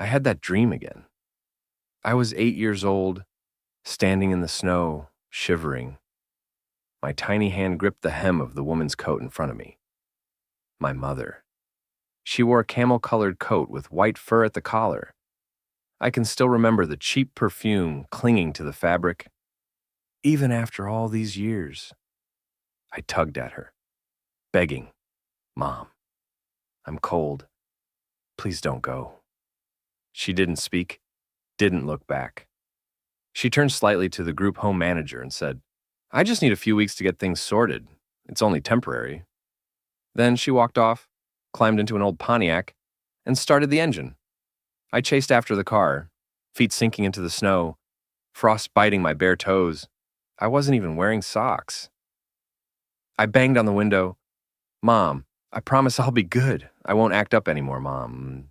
I had that dream again. I was 8 years old, standing in the snow, shivering. My tiny hand gripped the hem of the woman's coat in front of me. My mother. She wore a camel-colored coat with white fur at the collar. I can still remember the cheap perfume clinging to the fabric. Even after all these years, I tugged at her, begging, "Mom, I'm cold. Please don't go." She didn't speak, didn't look back. She turned slightly to the group home manager and said, "I just need a few weeks to get things sorted. It's only temporary." Then she walked off, climbed into an old Pontiac, and started the engine. I chased after the car, feet sinking into the snow, frost biting my bare toes. I wasn't even wearing socks. I banged on the window. "Mom, I promise I'll be good. I won't act up anymore, Mom.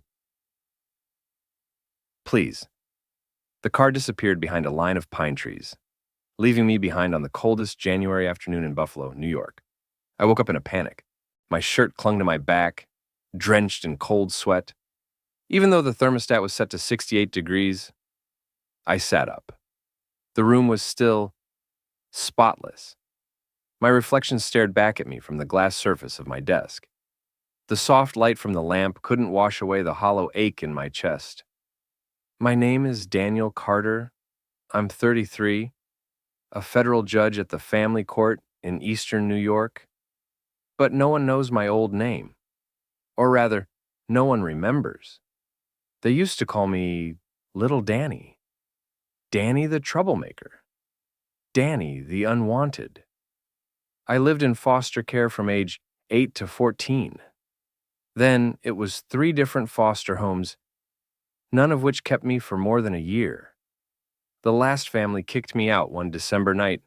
Please." The car disappeared behind a line of pine trees, leaving me behind on the coldest January afternoon in Buffalo, New York. I woke up in a panic. My shirt clung to my back, drenched in cold sweat. Even though the thermostat was set to 68 degrees, I sat up. The room was still, spotless. My reflection stared back at me from the glass surface of my desk. The soft light from the lamp couldn't wash away the hollow ache in my chest. "My name is Daniel Carter. I'm 33, a federal judge at the family court in eastern New York. But no one knows my old name. Or rather, no one remembers. They used to call me Little Danny. Danny the troublemaker. Danny the unwanted. I lived in foster care from age 8 to 14. Then it was 3 different foster homes, none of which kept me for more than a year. The last family kicked me out one December night.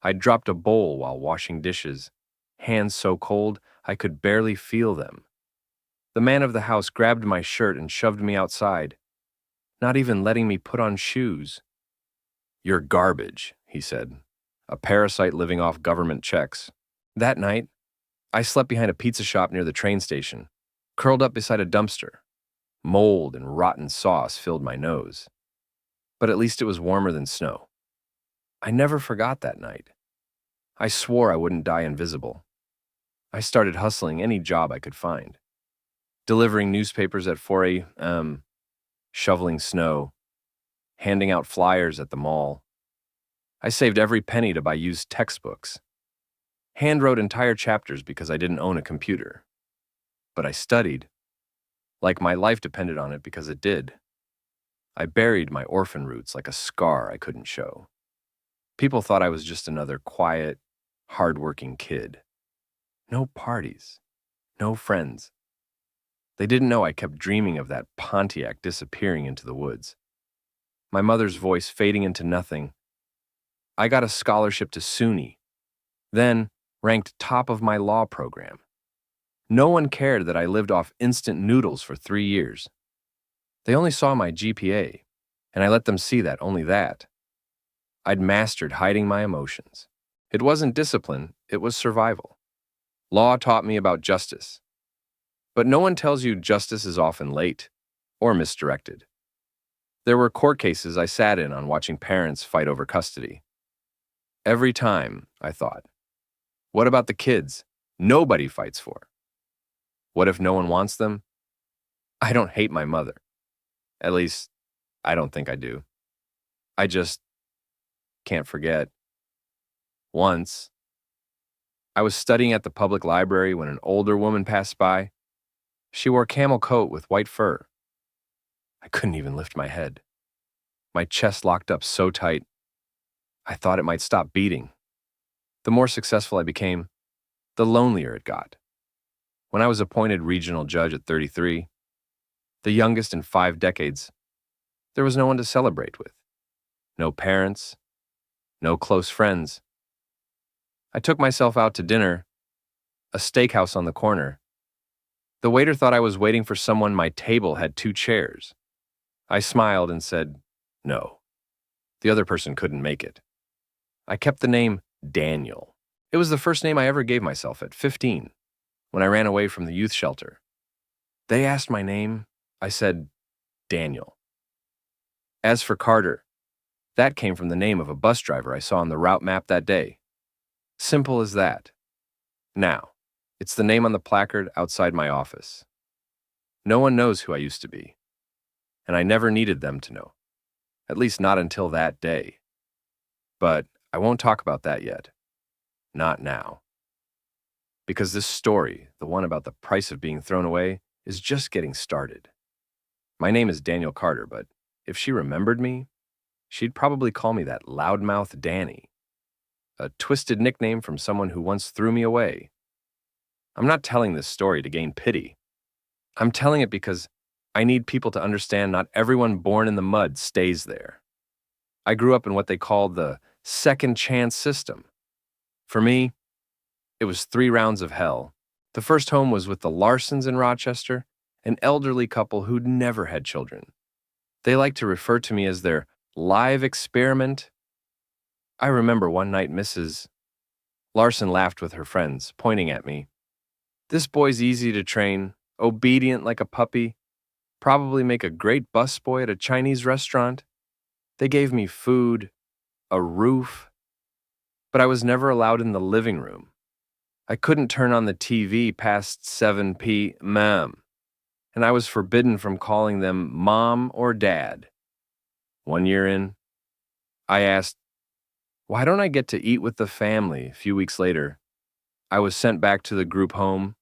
I dropped a bowl while washing dishes, hands so cold I could barely feel them. The man of the house grabbed my shirt and shoved me outside, not even letting me put on shoes. "You're garbage," he said, "a parasite living off government checks." That night, I slept behind a pizza shop near the train station, curled up beside a dumpster. Mold and rotten sauce filled my nose. But at least it was warmer than snow. I never forgot that night. I swore I wouldn't die invisible. I started hustling any job I could find. Delivering newspapers at 4 a.m., shoveling snow, handing out flyers at the mall. I saved every penny to buy used textbooks. Handwrote entire chapters because I didn't own a computer. But I studied, like my life depended on it because it did. I buried my orphan roots like a scar I couldn't show. People thought I was just another quiet, hard-working kid. No parties, no friends. They didn't know I kept dreaming of that Pontiac disappearing into the woods. My mother's voice fading into nothing. I got a scholarship to SUNY, then ranked top of my law program. No one cared that I lived off instant noodles for 3 years. They only saw my GPA, and I let them see that, only that. I'd mastered hiding my emotions. It wasn't discipline, it was survival. Law taught me about justice. But no one tells you justice is often late or misdirected. There were court cases I sat in on watching parents fight over custody. Every time, I thought, what about the kids nobody fights for? What if no one wants them? I don't hate my mother. At least, I don't think I do. I just can't forget. Once, I was studying at the public library when an older woman passed by. She wore a camel coat with white fur. I couldn't even lift my head. My chest locked up so tight, I thought it might stop beating. The more successful I became, the lonelier it got. When I was appointed regional judge at 33, the youngest in 5 decades, there was no one to celebrate with. No parents, no close friends. I took myself out to dinner, a steakhouse on the corner. The waiter thought I was waiting for someone. My table had 2 chairs. I smiled and said, no. The other person couldn't make it. I kept the name Daniel. It was the first name I ever gave myself at 15, when I ran away from the youth shelter. They asked my name. I said, Daniel. As for Carter, that came from the name of a bus driver I saw on the route map that day. Simple as that. Now, it's the name on the placard outside my office. No one knows who I used to be, and I never needed them to know, at least not until that day. But I won't talk about that yet. Not now. Because this story, the one about the price of being thrown away, is just getting started. My name is Daniel Carter, but if she remembered me, she'd probably call me that loudmouth Danny, a twisted nickname from someone who once threw me away. I'm not telling this story to gain pity. I'm telling it because I need people to understand not everyone born in the mud stays there. I grew up in what they called the second chance system. For me, it was 3 rounds of hell. The first home was with the Larsons in Rochester, an elderly couple who'd never had children. They liked to refer to me as their live experiment. I remember one night Mrs. Larson laughed with her friends, pointing at me. This boy's easy to train, obedient like a puppy, probably make a great busboy at a Chinese restaurant. They gave me food, a roof, but I was never allowed in the living room. I couldn't turn on the TV past 7 p.m., and I was forbidden from calling them Mom or Dad. 1 year in, I asked, why don't I get to eat with the family? A few weeks later, I was sent back to the group home.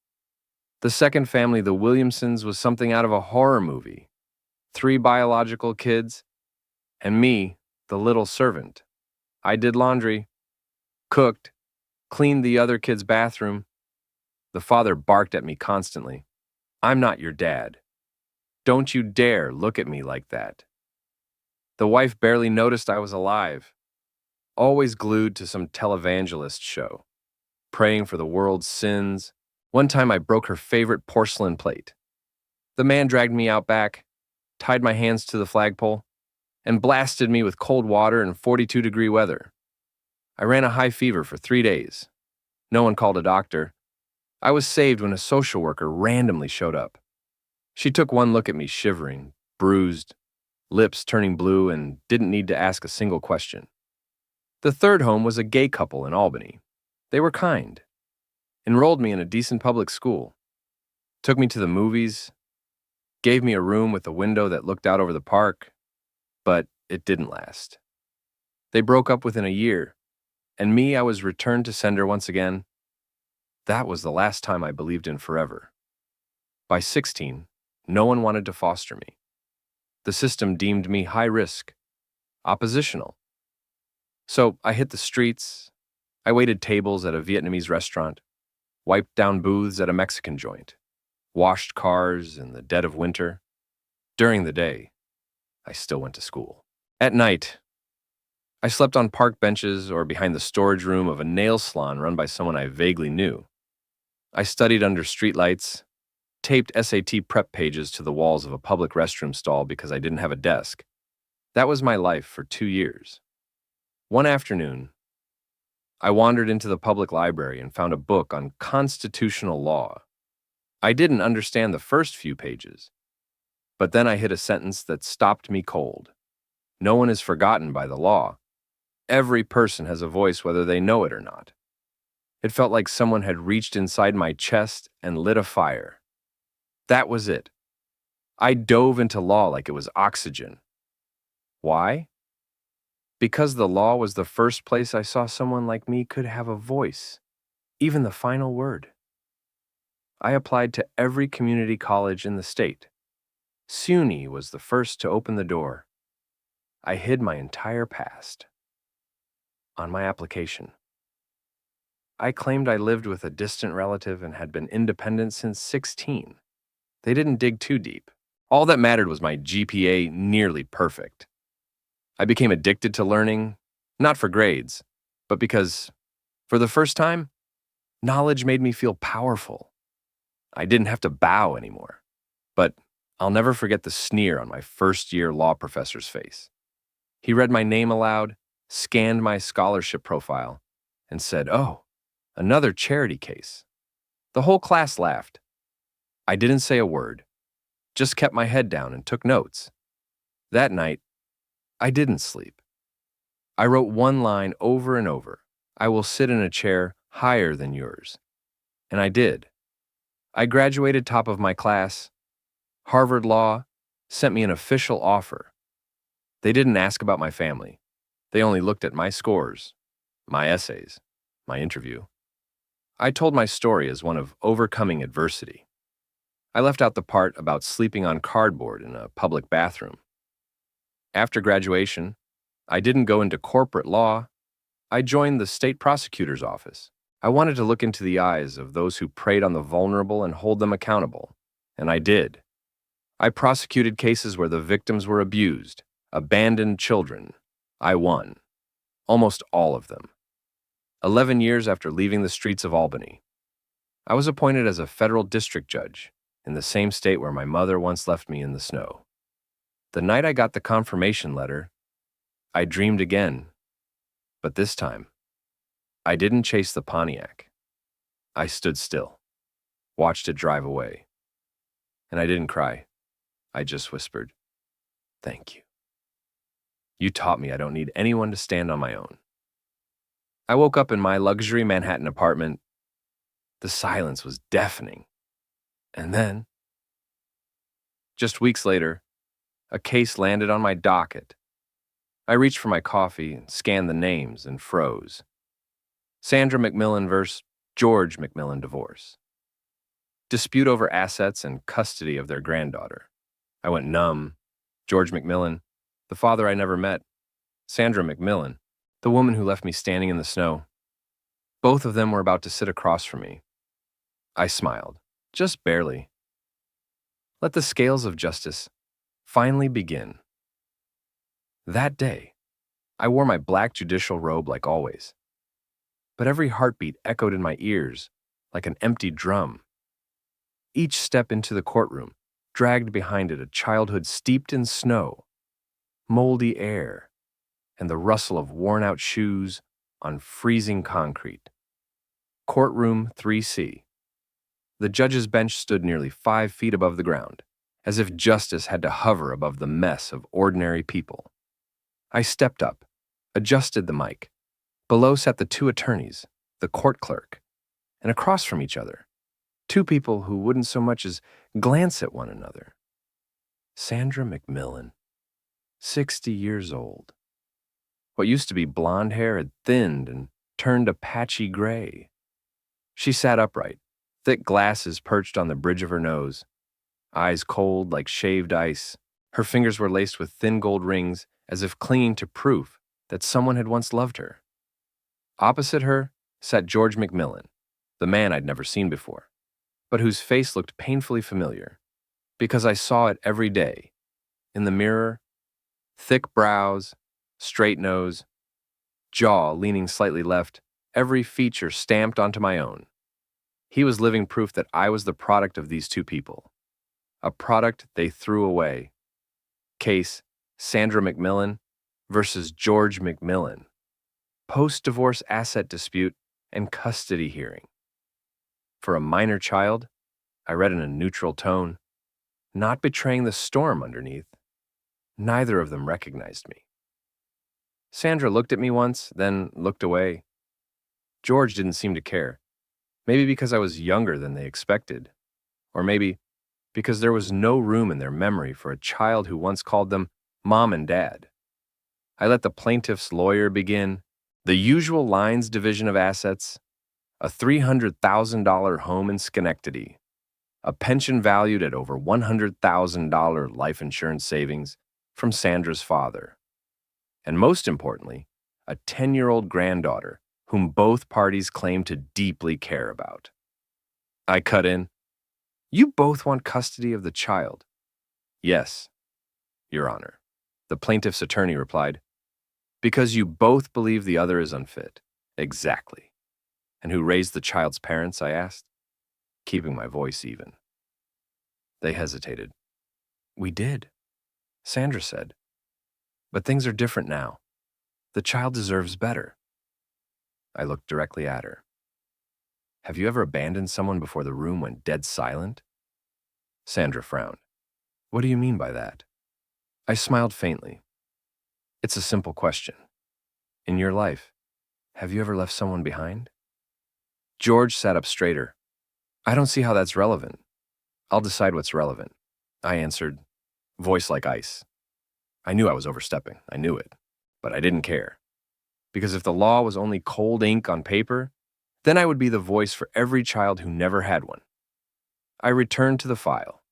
The second family, the Williamsons, was something out of a horror movie. 3 biological kids, and me, the little servant. I did laundry, cooked, cleaned the other kid's bathroom. The father barked at me constantly. I'm not your dad. Don't you dare look at me like that. The wife barely noticed I was alive, always glued to some televangelist show, praying for the world's sins. One time I broke her favorite porcelain plate. The man dragged me out back, tied my hands to the flagpole, and blasted me with cold water in 42-degree weather. I ran a high fever for 3 days. No one called a doctor. I was saved when a social worker randomly showed up. She took one look at me, shivering, bruised, lips turning blue, and didn't need to ask a single question. The third home was a gay couple in Albany. They were kind, enrolled me in a decent public school, took me to the movies, gave me a room with a window that looked out over the park, but it didn't last. They broke up within a year, and me, I was returned to sender once again. That was the last time I believed in forever. By 16, no one wanted to foster me. The system deemed me high risk, oppositional. So I hit the streets, I waited tables at a Vietnamese restaurant, wiped down booths at a Mexican joint, washed cars in the dead of winter. During the day, I still went to school. At night, I slept on park benches or behind the storage room of a nail salon run by someone I vaguely knew. I studied under streetlights, taped SAT prep pages to the walls of a public restroom stall because I didn't have a desk. That was my life for 2 years. One afternoon, I wandered into the public library and found a book on constitutional law. I didn't understand the first few pages, but then I hit a sentence that stopped me cold. No one is forgotten by the law. Every person has a voice whether they know it or not. It felt like someone had reached inside my chest and lit a fire. That was it. I dove into law like it was oxygen. Why? Because the law was the first place I saw someone like me could have a voice, even the final word. I applied to every community college in the state. SUNY was the first to open the door. I hid my entire past. On my application, I claimed I lived with a distant relative and had been independent since 16. They didn't dig too deep. All that mattered was my GPA nearly perfect. I became addicted to learning, not for grades, but because, for the first time, knowledge made me feel powerful. I didn't have to bow anymore. But I'll never forget the sneer on my first-year law professor's face. He read my name aloud, scanned my scholarship profile, and said, "Oh, another charity case." The whole class laughed. I didn't say a word, just kept my head down and took notes. That night, I didn't sleep. I wrote one line over and over. I will sit in a chair higher than yours. And I did. I graduated top of my class. Harvard Law sent me an official offer. They didn't ask about my family. They only looked at my scores, my essays, my interview. I told my story as one of overcoming adversity. I left out the part about sleeping on cardboard in a public bathroom. After graduation, I didn't go into corporate law. I joined the state prosecutor's office. I wanted to look into the eyes of those who preyed on the vulnerable and hold them accountable. And I did. I prosecuted cases where the victims were abused, abandoned children. I won. Almost all of them. 11 years after leaving the streets of Albany, I was appointed as a federal district judge in the same state where my mother once left me in the snow. The night I got the confirmation letter, I dreamed again. But this time, I didn't chase the Pontiac. I stood still, watched it drive away. And I didn't cry. I just whispered, "Thank you. You taught me I don't need anyone to stand on my own." I woke up in my luxury Manhattan apartment. The silence was deafening. And then, just weeks later, a case landed on my docket. I reached for my coffee and scanned the names and froze. Sandra McMillan vs. George McMillan divorce. Dispute over assets and custody of their granddaughter. I went numb. George McMillan, the father I never met. Sandra McMillan, the woman who left me standing in the snow. Both of them were about to sit across from me. I smiled, just barely. Let the scales of justice finally begin. That day, I wore my black judicial robe like always. But every heartbeat echoed in my ears like an empty drum. Each step into the courtroom dragged behind it a childhood steeped in snow, moldy air, and the rustle of worn-out shoes on freezing concrete. Courtroom 3C. The judge's bench stood nearly 5 feet above the ground, as if justice had to hover above the mess of ordinary people. I stepped up, adjusted the mic. Below sat the 2 attorneys, the court clerk, and across from each other, 2 people who wouldn't so much as glance at one another. Sandra McMillan, 60 years old. What used to be blonde hair had thinned and turned a patchy gray. She sat upright, thick glasses perched on the bridge of her nose, eyes cold like shaved ice. Her fingers were laced with thin gold rings as if clinging to proof that someone had once loved her. Opposite her sat George McMillan, the man I'd never seen before, but whose face looked painfully familiar, because I saw it every day. In the mirror, thick brows, straight nose, jaw leaning slightly left, every feature stamped onto my own. He was living proof that I was the product of these 2 people, a product they threw away. Case Sandra McMillan versus George McMillan. Post-divorce asset dispute and custody hearing. For a minor child, I read in a neutral tone, not betraying the storm underneath. Neither of them recognized me. Sandra looked at me once, then looked away. George didn't seem to care. Maybe because I was younger than they expected. Or maybe because there was no room in their memory for a child who once called them Mom and Dad. I let the plaintiff's lawyer begin. The usual lines division of assets, a $300,000 home in Schenectady, a pension valued at over $100,000 life insurance savings from Sandra's father, and most importantly, a 10-year-old granddaughter whom both parties claim to deeply care about. I cut in, "You both want custody of the child?" "Yes, Your Honor," the plaintiff's attorney replied. "Because you both believe the other is unfit." "Exactly. And who raised the child's parents?" I asked, keeping my voice even. They hesitated. "We did," Sandra said. "But things are different now. The child deserves better." I looked directly at her. "Have you ever abandoned someone before the room went dead silent?" Sandra frowned. "What do you mean by that?" I smiled faintly. It's a simple question. In your life, have you ever left someone behind? George sat up straighter. I don't see how that's relevant. I'll decide what's relevant, I answered, voice like ice. I knew I was overstepping. I knew it. But I didn't care. Because if the law was only cold ink on paper, then I would be the voice for every child who never had one. I returned to the file.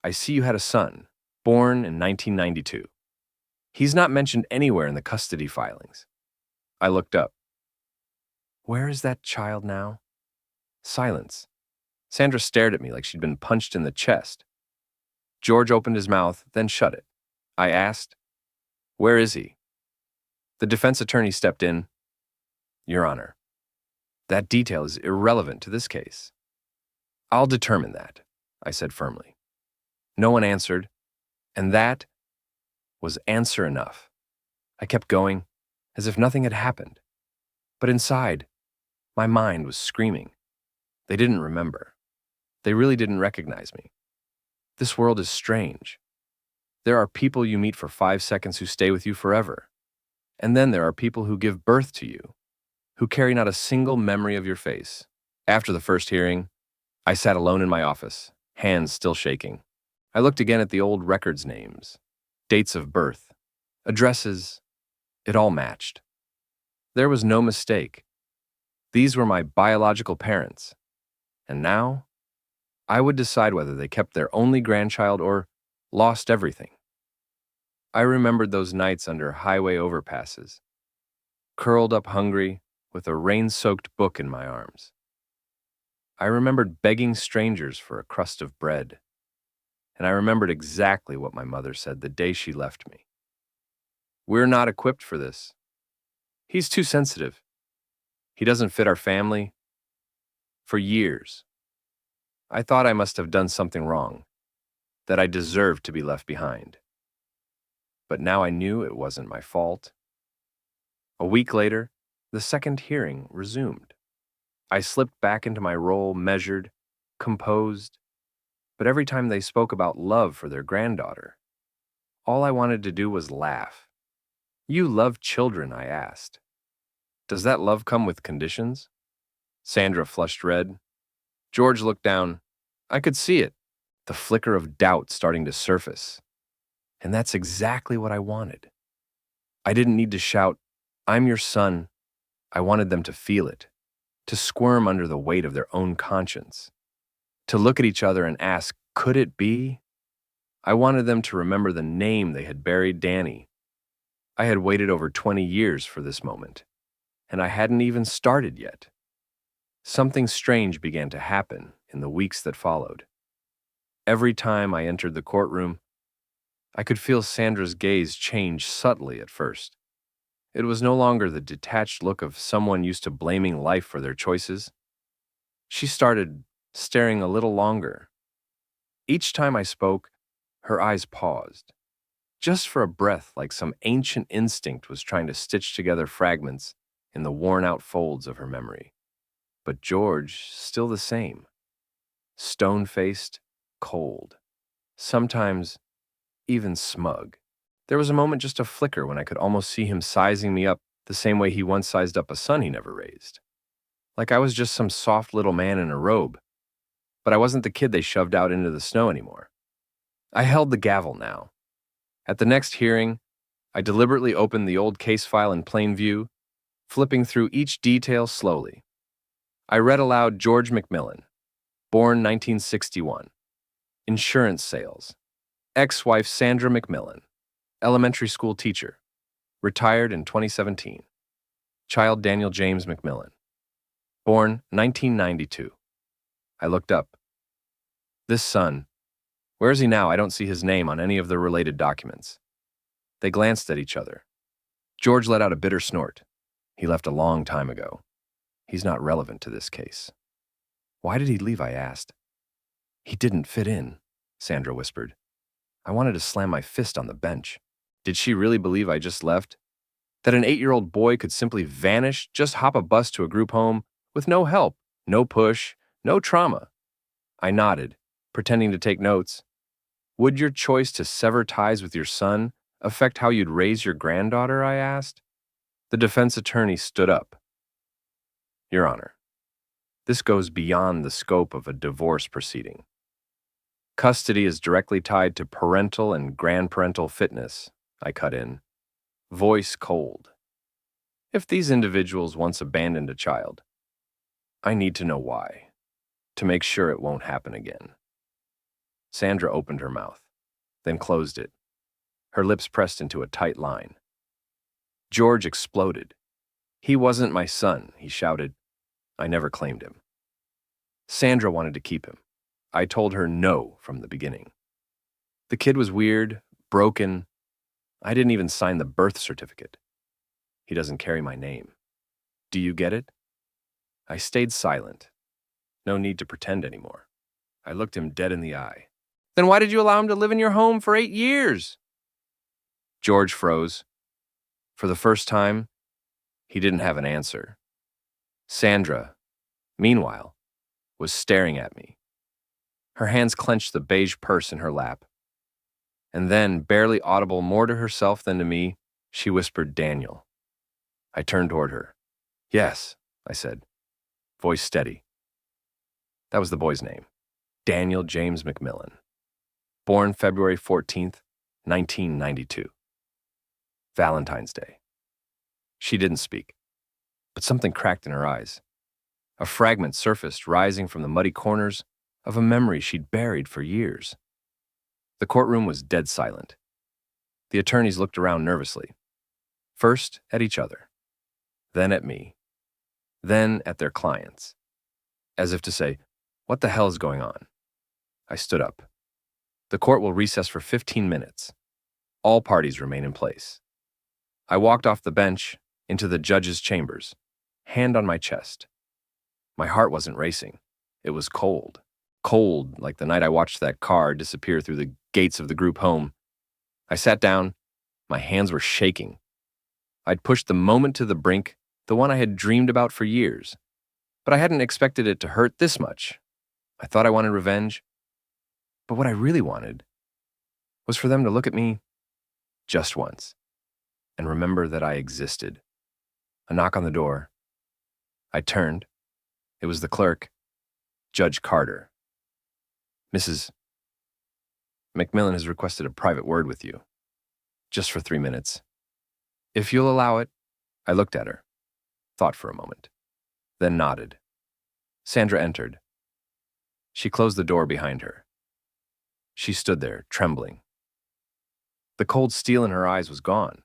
I see you had a son, born in 1992. He's not mentioned anywhere in the custody filings. I looked up. Where is that child now? Silence. Sandra stared at me like she'd been punched in the chest. George opened his mouth, then shut it. I asked, where is he? The defense attorney stepped in. Your Honor, that detail is irrelevant to this case. I'll determine that, I said firmly. No one answered, and that was answer enough. I kept going, as if nothing had happened. But inside, my mind was screaming. They didn't remember. They really didn't recognize me. This world is strange. There are people you meet for 5 seconds who stay with you forever. And then there are people who give birth to you, who carry not a single memory of your face. After the first hearing, I sat alone in my office, hands still shaking. I looked again at the old records names, dates of birth, addresses. It all matched. There was no mistake. These were my biological parents. And now, I would decide whether they kept their only grandchild or lost everything. I remembered those nights under highway overpasses, curled up hungry with a rain-soaked book in my arms. I remembered begging strangers for a crust of bread, and I remembered exactly what my mother said the day she left me. We're not equipped for this. He's too sensitive. He doesn't fit our family. For years, I thought I must have done something wrong, that I deserved to be left behind. But now I knew it wasn't my fault. A week later, the second hearing resumed. I slipped back into my role, measured, composed, but every time they spoke about love for their granddaughter, all I wanted to do was laugh. You love children, I asked. Does that love come with conditions? Sandra flushed red. George looked down. I could see it, the flicker of doubt starting to surface. And that's exactly what I wanted. I didn't need to shout, I'm your son. I wanted them to feel it, to squirm under the weight of their own conscience, to look at each other and ask, could it be? I wanted them to remember the name they had buried Danny. I had waited over 20 years for this moment, and I hadn't even started yet. Something strange began to happen in the weeks that followed. Every time I entered the courtroom, I could feel Sandra's gaze change subtly at first. It was no longer the detached look of someone used to blaming life for their choices. She started staring a little longer. Each time I spoke, her eyes paused, just for a breath, like some ancient instinct was trying to stitch together fragments in the worn-out folds of her memory. But George, still the same. Stone-faced, cold. Sometimes even smug. There was a moment, just a flicker, when I could almost see him sizing me up the same way he once sized up a son he never raised. Like I was just some soft little man in a robe. But I wasn't the kid they shoved out into the snow anymore. I held the gavel now. At the next hearing, I deliberately opened the old case file in plain view, flipping through each detail slowly. I read aloud George McMillan, born 1961. Insurance sales. Ex-wife Sandra McMillan, elementary school teacher, retired in 2017. Child Daniel James McMillan, born 1992. I looked up. This son, where is he now? I don't see his name on any of the related documents. They glanced at each other. George let out a bitter snort. He left a long time ago. He's not relevant to this case. Why did he leave? I asked. He didn't fit in, Sandra whispered. I wanted to slam my fist on the bench. Did she really believe I just left? That an 8-year-old boy could simply vanish, just hop a bus to a group home, with no help, no push, no trauma? I nodded, pretending to take notes. Would your choice to sever ties with your son affect how you'd raise your granddaughter?" I asked. The defense attorney stood up. "Your Honor, this goes beyond the scope of a divorce proceeding. Custody is directly tied to parental and grandparental fitness," I cut in, voice cold. "If these individuals once abandoned a child, I need to know why, to make sure it won't happen again." Sandra opened her mouth, then closed it, her lips pressed into a tight line. George exploded. "He wasn't my son," he shouted. "I never claimed him. Sandra wanted to keep him. I told her no from the beginning. The kid was weird, broken. I didn't even sign the birth certificate. He doesn't carry my name. Do you get it?" I stayed silent. No need to pretend anymore. I looked him dead in the eye. "Then why did you allow him to live in your home for 8 years? George froze. For the first time, he didn't have an answer. Sandra, meanwhile, was staring at me. Her hands clenched the beige purse in her lap. And then, barely audible more to herself than to me, she whispered, "Daniel." I turned toward her. "Yes," I said, voice steady. That was the boy's name, Daniel James McMillan. Born February 14th, 1992. Valentine's Day. She didn't speak, but something cracked in her eyes. A fragment surfaced, rising from the muddy corners of a memory she'd buried for years. The courtroom was dead silent. The attorneys looked around nervously, first at each other, then at me, then at their clients, as if to say, "What the hell is going on?" I stood up. "The court will recess for 15 minutes. All parties remain in place." I walked off the bench into the judge's chambers, hand on my chest. My heart wasn't racing. It was cold. Cold, like the night I watched that car disappear through the gates of the group home. I sat down. My hands were shaking. I'd pushed the moment to the brink, the one I had dreamed about for years. But I hadn't expected it to hurt this much. I thought I wanted revenge. But what I really wanted was for them to look at me just once and remember that I existed. A knock on the door. I turned. It was the clerk, Judge Carter. "Mrs. McMillan has requested a private word with you, just for 3 minutes. If you'll allow it." I looked at her, thought for a moment, then nodded. Sandra entered. She closed the door behind her. She stood there, trembling. The cold steel in her eyes was gone.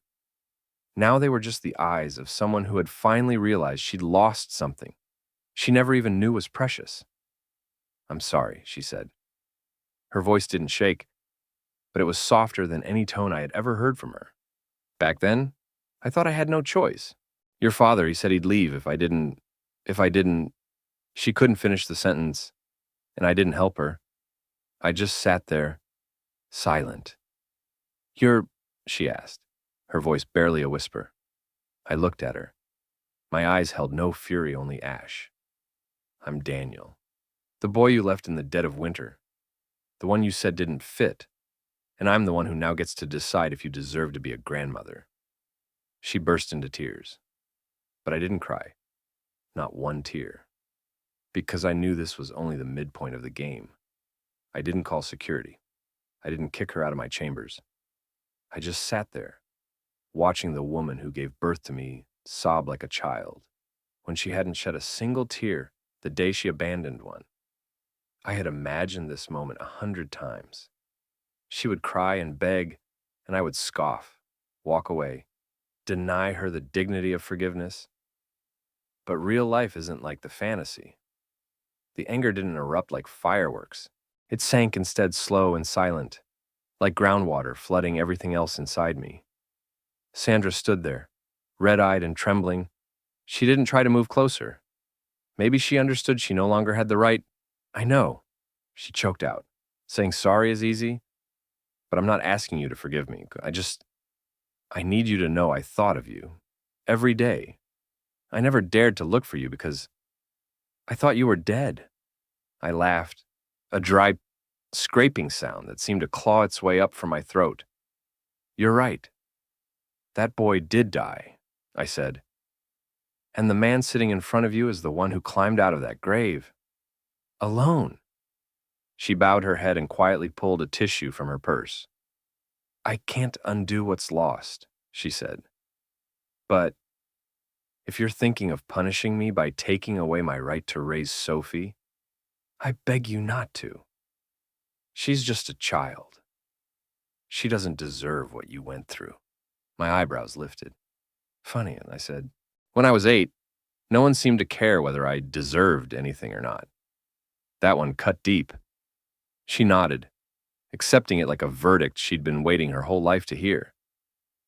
Now they were just the eyes of someone who had finally realized she'd lost something she never even knew was precious. "I'm sorry," she said. Her voice didn't shake, but it was softer than any tone I had ever heard from her. Back then, I thought I had no choice. "Your father, he said he'd leave if I didn't. She couldn't finish the sentence, and I didn't help her. I just sat there, silent. "You're," she asked, her voice barely a whisper. I looked at her. My eyes held no fury, only ash. "I'm Daniel. The boy you left in the dead of winter. The one you said didn't fit. And I'm the one who now gets to decide if you deserve to be a grandmother." She burst into tears. But I didn't cry. Not one tear. Because I knew this was only the midpoint of the game. I didn't call security. I didn't kick her out of my chambers. I just sat there, watching the woman who gave birth to me sob like a child, when she hadn't shed a single tear the day she abandoned one. I had imagined this moment 100 times. She would cry and beg, and I would scoff, walk away, deny her the dignity of forgiveness. But real life isn't like the fantasy. The anger didn't erupt like fireworks. It sank instead, slow and silent, like groundwater flooding everything else inside me. Sandra stood there, red-eyed and trembling. She didn't try to move closer. Maybe she understood she no longer had the right. "I know," she choked out. "Saying sorry is easy, but I'm not asking you to forgive me. I need you to know I thought of you every day. I never dared to look for you because I thought you were dead." I laughed, a dry, scraping sound that seemed to claw its way up from my throat. You're right. That boy did die, I said. And the man sitting in front of you is the one who climbed out of that grave. Alone. She bowed her head and quietly pulled a tissue from her purse. I can't undo what's lost, she said. But if you're thinking of punishing me by taking away my right to raise Sophie, I beg you not to. She's just a child. She doesn't deserve what you went through. My eyebrows lifted. Funny, I said. When I was 8, no one seemed to care whether I deserved anything or not. That one cut deep. She nodded, accepting it like a verdict she'd been waiting her whole life to hear.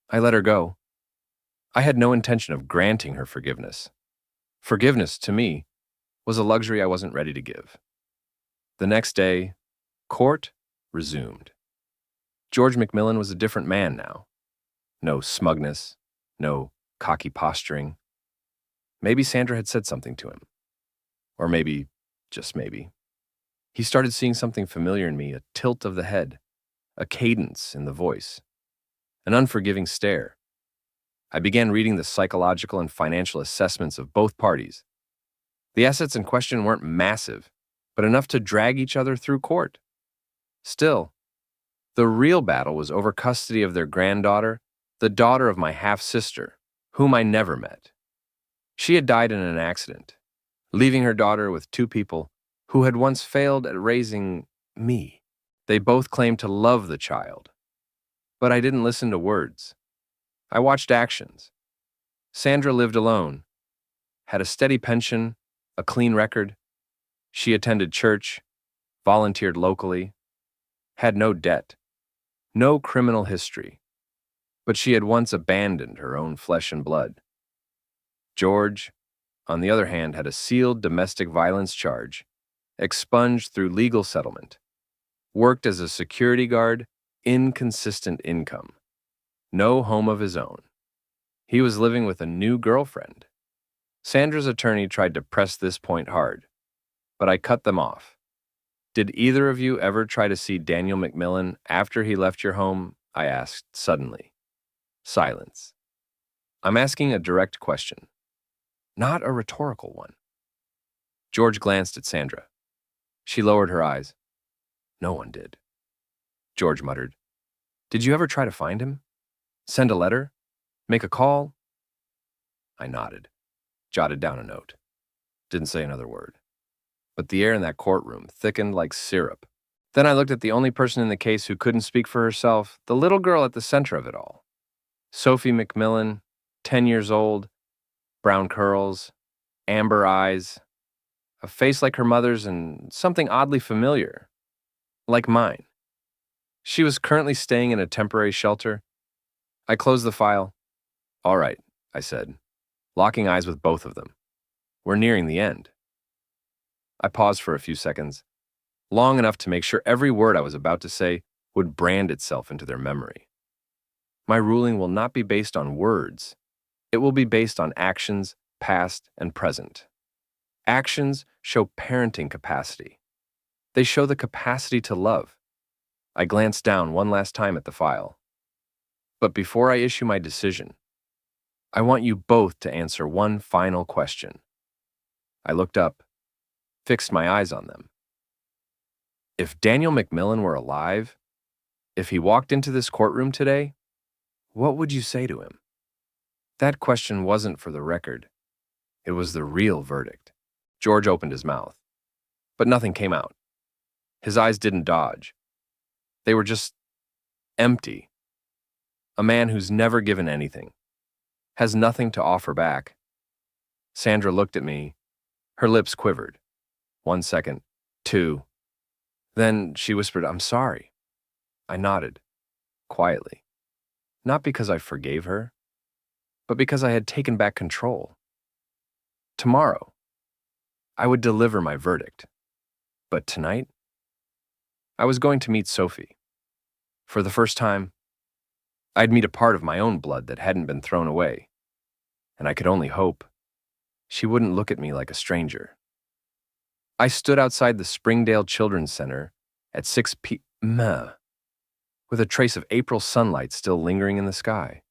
I let her go. I had no intention of granting her forgiveness. Forgiveness, to me, was a luxury I wasn't ready to give. The next day, court resumed. George McMillan was a different man now. No smugness, no cocky posturing. Maybe Sandra had said something to him. Or maybe, just maybe, he started seeing something familiar in me, a tilt of the head, a cadence in the voice, an unforgiving stare. I began reading the psychological and financial assessments of both parties. The assets in question weren't massive, but enough to drag each other through court. Still, the real battle was over custody of their granddaughter, the daughter of my half-sister, whom I never met. She had died in an accident, leaving her daughter with 2 people who had once failed at raising me. They both claimed to love the child, but I didn't listen to words. I watched actions. Sandra lived alone, had a steady pension, a clean record. She attended church, volunteered locally, had no debt, no criminal history, but she had once abandoned her own flesh and blood. George, on the other hand, had a sealed domestic violence charge, expunged through legal settlement, worked as a security guard, inconsistent income, no home of his own. He was living with a new girlfriend. Sandra's attorney tried to press this point hard, but I cut them off. Did either of you ever try to see Daniel McMillan after he left your home? I asked suddenly. Silence. I'm asking a direct question, not a rhetorical one. George glanced at Sandra. She lowered her eyes. No one did. George muttered. Did you ever try to find him? Send a letter? Make a call? I nodded, jotted down a note. Didn't say another word. But the air in that courtroom thickened like syrup. Then I looked at the only person in the case who couldn't speak for herself, the little girl at the center of it all. Sophie McMillan, 10 years old, brown curls, amber eyes, a face like her mother's and something oddly familiar, like mine. She was currently staying in a temporary shelter. I closed the file. All right, I said, locking eyes with both of them. We're nearing the end. I paused for a few seconds, long enough to make sure every word I was about to say would brand itself into their memory. My ruling will not be based on words. It will be based on actions, past and present. Actions show parenting capacity. They show the capacity to love. I glanced down one last time at the file. But before I issue my decision, I want you both to answer one final question. I looked up, fixed my eyes on them. If Daniel McMillan were alive, if he walked into this courtroom today, what would you say to him? That question wasn't for the record. It was the real verdict. George opened his mouth, but nothing came out. His eyes didn't dodge. They were just empty. A man who's never given anything, has nothing to offer back. Sandra looked at me. Her lips quivered. 1 second, 2. Then she whispered, I'm sorry. I nodded, quietly. Not because I forgave her, but because I had taken back control. Tomorrow, I would deliver my verdict. But tonight, I was going to meet Sophie. For the first time, I'd meet a part of my own blood that hadn't been thrown away, and I could only hope she wouldn't look at me like a stranger. I stood outside the Springdale Children's Center at 6 p.m. with a trace of April sunlight still lingering in the sky.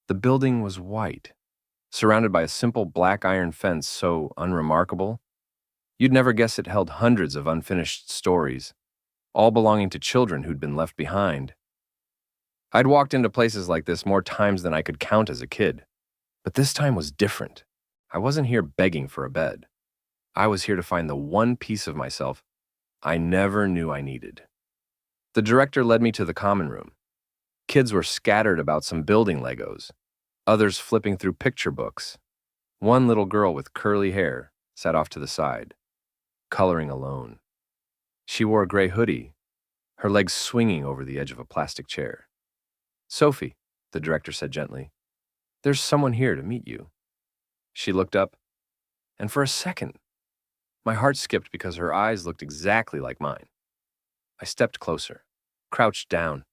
The building was white, surrounded by a simple black iron fence so unremarkable, you'd never guess it held hundreds of unfinished stories, all belonging to children who'd been left behind. I'd walked into places like this more times than I could count as a kid, but this time was different. I wasn't here begging for a bed. I was here to find the one piece of myself I never knew I needed. The director led me to the common room. Kids were scattered about some building Legos, others flipping through picture books. One little girl with curly hair sat off to the side, coloring alone. She wore a gray hoodie, her legs swinging over the edge of a plastic chair. "Sophie," the director said gently, "there's someone here to meet you." She looked up, and for a second, my heart skipped because her eyes looked exactly like mine. I stepped closer, crouched down.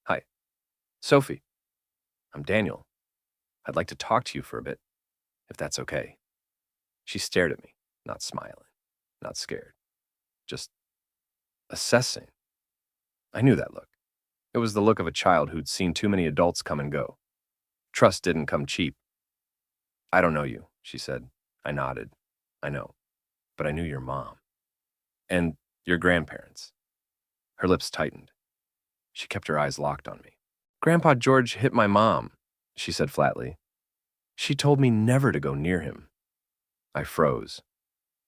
"Hi, Sophie. I'm Daniel. I'd like to talk to you for a bit, if that's okay." She stared at me, not smiling, not scared, just assessing. I knew that look. It was the look of a child who'd seen too many adults come and go. Trust didn't come cheap. "I don't know you," she said. I nodded. "I know, but I knew your mom. And your grandparents." Her lips tightened. She kept her eyes locked on me. "Grandpa George hit my mom," she said flatly. "She told me never to go near him." I froze.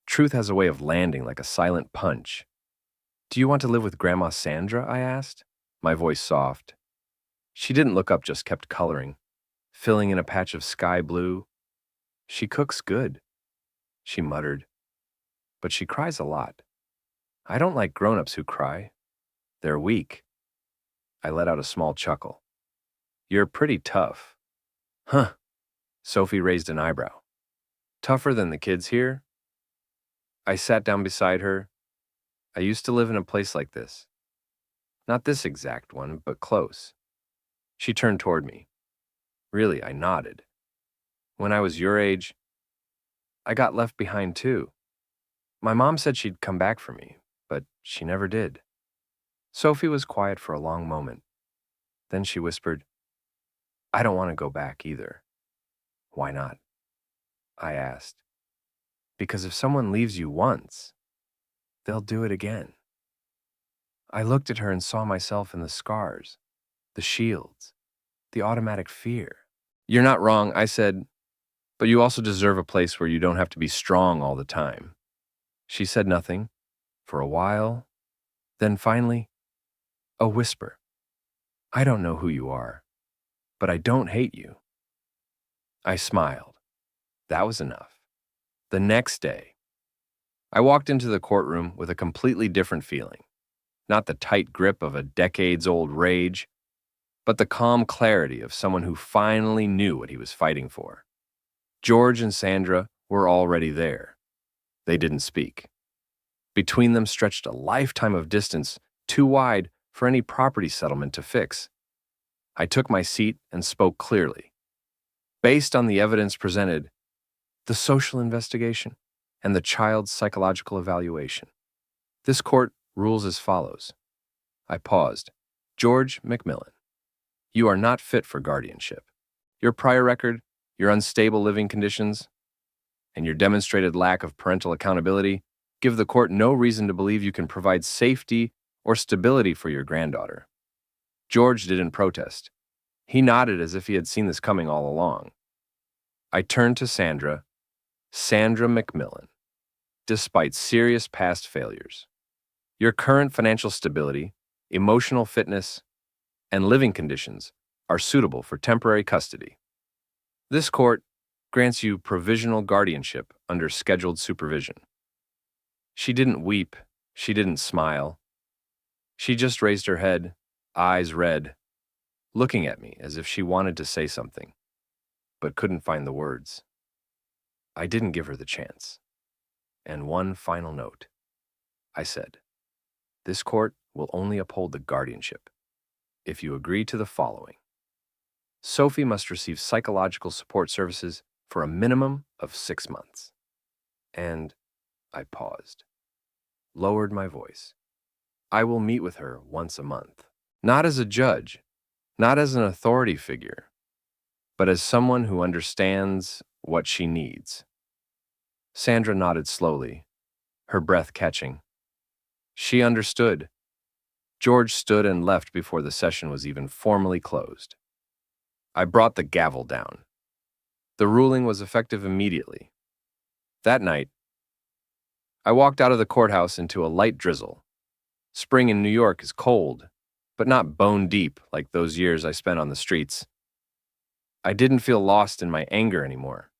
Truth has a way of landing like a silent punch. "Do you want to live with Grandma Sandra?" I asked, my voice soft. She didn't look up, just kept coloring, filling in a patch of sky blue. "She cooks good," she muttered, "but she cries a lot. I don't like grown-ups who cry. They're weak." I let out a small chuckle. "You're pretty tough." "Huh." Sophie raised an eyebrow. "Tougher than the kids here?" I sat down beside her. "I used to live in a place like this. Not this exact one, but close." She turned toward me. "Really?" I nodded. "When I was your age, I got left behind too. My mom said she'd come back for me, but she never did." Sophie was quiet for a long moment. Then she whispered, "I don't want to go back either." "Why not?" I asked. "Because if someone leaves you once, they'll do it again." I looked at her and saw myself in the scars, the shields, the automatic fear. "You're not wrong," I said, "but you also deserve a place where you don't have to be strong all the time." She said nothing for a while, then finally, a whisper. "I don't know who you are, but I don't hate you." I smiled. That was enough. The next day, I walked into the courtroom with a completely different feeling. Not the tight grip of a decades-old rage, but the calm clarity of someone who finally knew what he was fighting for. George and Sandra were already there. They didn't speak. Between them stretched a lifetime of distance, too wide for any property settlement to fix. I took my seat and spoke clearly. Based on the evidence presented, the social investigation, and the child's psychological evaluation, this court rules as follows. I paused. "George McMillan, you are not fit for guardianship. Your prior record, your unstable living conditions, and your demonstrated lack of parental accountability give the court no reason to believe you can provide safety or stability for your granddaughter." George didn't protest. He nodded as if he had seen this coming all along. I turned to Sandra McMillan. Despite serious past failures, your current financial stability, emotional fitness, and living conditions are suitable for temporary custody. This court grants you provisional guardianship under scheduled supervision. She didn't weep. She didn't smile. She just raised her head, eyes red, looking at me as if she wanted to say something, but couldn't find the words. I didn't give her the chance. "And one final note," I said. "This court will only uphold the guardianship if you agree to the following. Sophie must receive psychological support services for a minimum of 6 months. And," I paused, lowered my voice, "I will meet with her once a month." Not as a judge, not as an authority figure, but as someone who understands what she needs. Sandra nodded slowly, her breath catching. She understood. George stood and left before the session was even formally closed. I brought the gavel down. The ruling was effective immediately. That night, I walked out of the courthouse into a light drizzle. Spring in New York is cold, but not bone deep like those years I spent on the streets. I didn't feel lost in my anger anymore.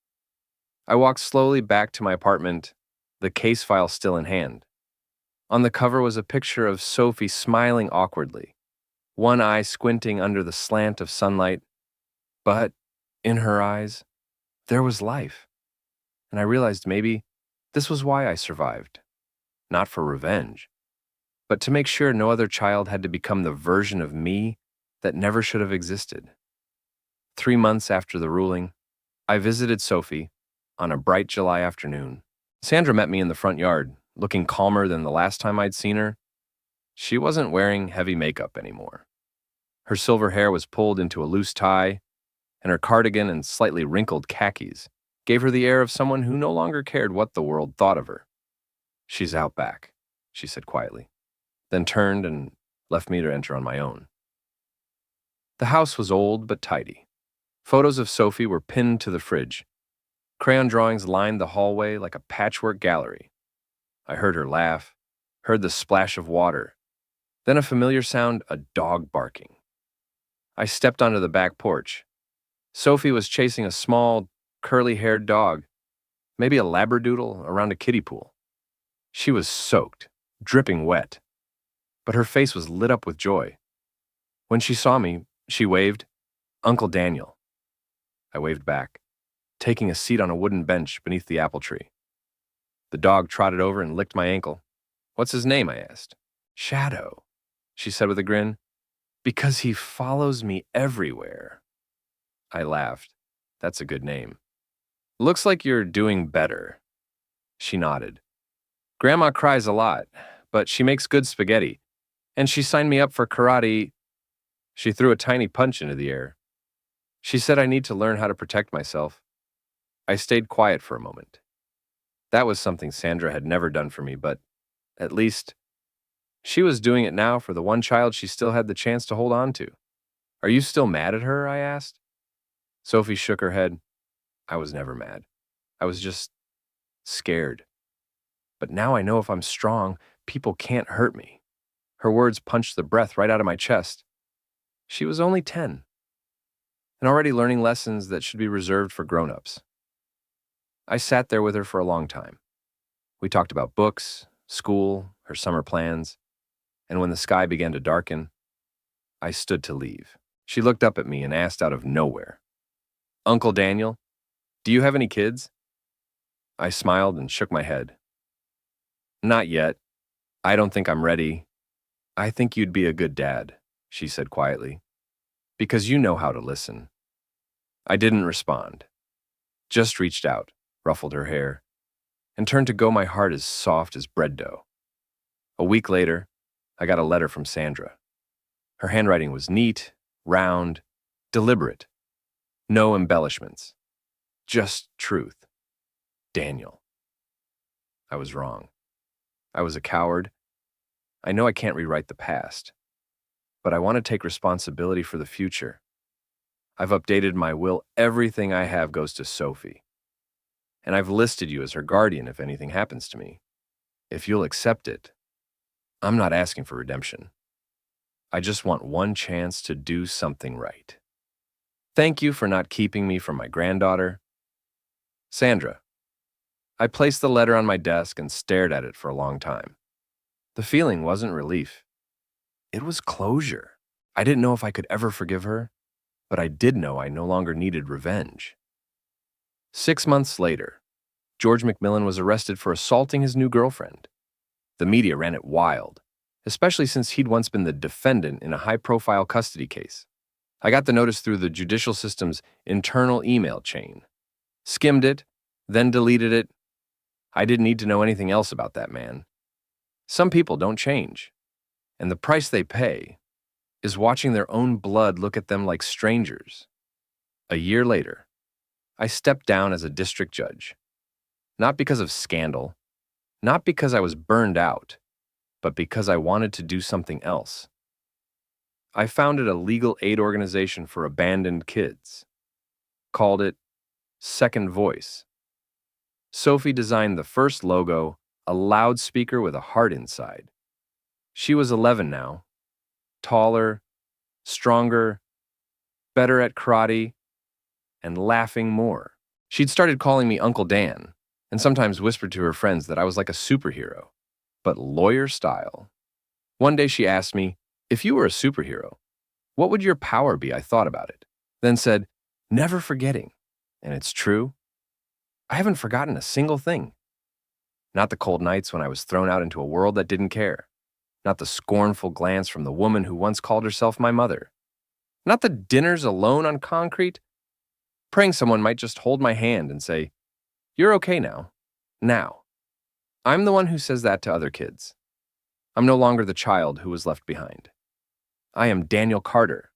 I walked slowly back to my apartment, the case file still in hand. On the cover was a picture of Sophie smiling awkwardly, one eye squinting under the slant of sunlight. But in her eyes, there was life. And I realized maybe this was why I survived. Not for revenge, but to make sure no other child had to become the version of me that never should have existed. 3 months after the ruling, I visited Sophie on a bright July afternoon. Sandra met me in the front yard, looking calmer than the last time I'd seen her. She wasn't wearing heavy makeup anymore. Her silver hair was pulled into a loose tie, and her cardigan and slightly wrinkled khakis gave her the air of someone who no longer cared what the world thought of her. "She's out back," she said quietly, then turned and left me to enter on my own. The house was old but tidy. Photos of Sophie were pinned to the fridge. Crayon drawings lined the hallway like a patchwork gallery. I heard her laugh, heard the splash of water, then a familiar sound, a dog barking. I stepped onto the back porch. Sophie was chasing a small, curly-haired dog, maybe a labradoodle, around a kiddie pool. She was soaked, dripping wet, but her face was lit up with joy. When she saw me, she waved, "Uncle Daniel." I waved back, taking a seat on a wooden bench beneath the apple tree. The dog trotted over and licked my ankle. "What's his name?" I asked. "Shadow," she said with a grin. "Because he follows me everywhere." I laughed. "That's a good name." "Looks like you're doing better." She nodded. "Grandma cries a lot, but she makes good spaghetti, and she signed me up for karate." She threw a tiny punch into the air. "She said I need to learn how to protect myself." I stayed quiet for a moment. That was something Sandra had never done for me, but at least she was doing it now for the one child she still had the chance to hold on to. "Are you still mad at her?" I asked. Sophie shook her head. "I was never mad. I was just scared. But now I know if I'm strong, people can't hurt me." Her words punched the breath right out of my chest. She was only 10, and already learning lessons that should be reserved for grown-ups. I sat there with her for a long time. We talked about books, school, her summer plans, and when the sky began to darken, I stood to leave. She looked up at me and asked out of nowhere, "Uncle Daniel, do you have any kids?" I smiled and shook my head. "Not yet. I don't think I'm ready. I think you'd be a good dad," she said quietly, "because you know how to listen." I didn't respond, just reached out, ruffled her hair, and turned to go, my heart as soft as bread dough. A week later, I got a letter from Sandra. Her handwriting was neat, round, deliberate. No embellishments. Just truth. "Daniel." I was wrong. I was a coward. I know I can't rewrite the past, but I want to take responsibility for the future. I've updated my will. Everything I have goes to Sophie. And I've listed you as her guardian if anything happens to me. If you'll accept it, I'm not asking for redemption. I just want one chance to do something right. Thank you for not keeping me from my granddaughter. Sandra. I placed the letter on my desk and stared at it for a long time. The feeling wasn't relief. It was closure. I didn't know if I could ever forgive her, but I did know I no longer needed revenge. 6 months later, George McMillan was arrested for assaulting his new girlfriend. The media ran it wild, especially since he'd once been the defendant in a high-profile custody case. I got the notice through the judicial system's internal email chain. Skimmed it, then deleted it. I didn't need to know anything else about that man. Some people don't change, and the price they pay is watching their own blood look at them like strangers. A year later, I stepped down as a district judge. Not because of scandal, not because I was burned out, but because I wanted to do something else. I founded a legal aid organization for abandoned kids. Called it Second Voice. Sophie designed the first logo, a loudspeaker with a heart inside. She was 11 now, taller, stronger, better at karate, and laughing more. She'd started calling me Uncle Dan, and sometimes whispered to her friends that I was like a superhero, but lawyer style. One day she asked me, "If you were a superhero, what would your power be?" I thought about it, then said, "Never forgetting." And it's true. I haven't forgotten a single thing. Not the cold nights when I was thrown out into a world that didn't care. Not the scornful glance from the woman who once called herself my mother. Not the dinners alone on concrete, praying someone might just hold my hand and say, "You're okay now." Now. I'm the one who says that to other kids. I'm no longer the child who was left behind. I am Daniel Carter,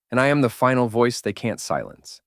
and I am the final voice they can't silence.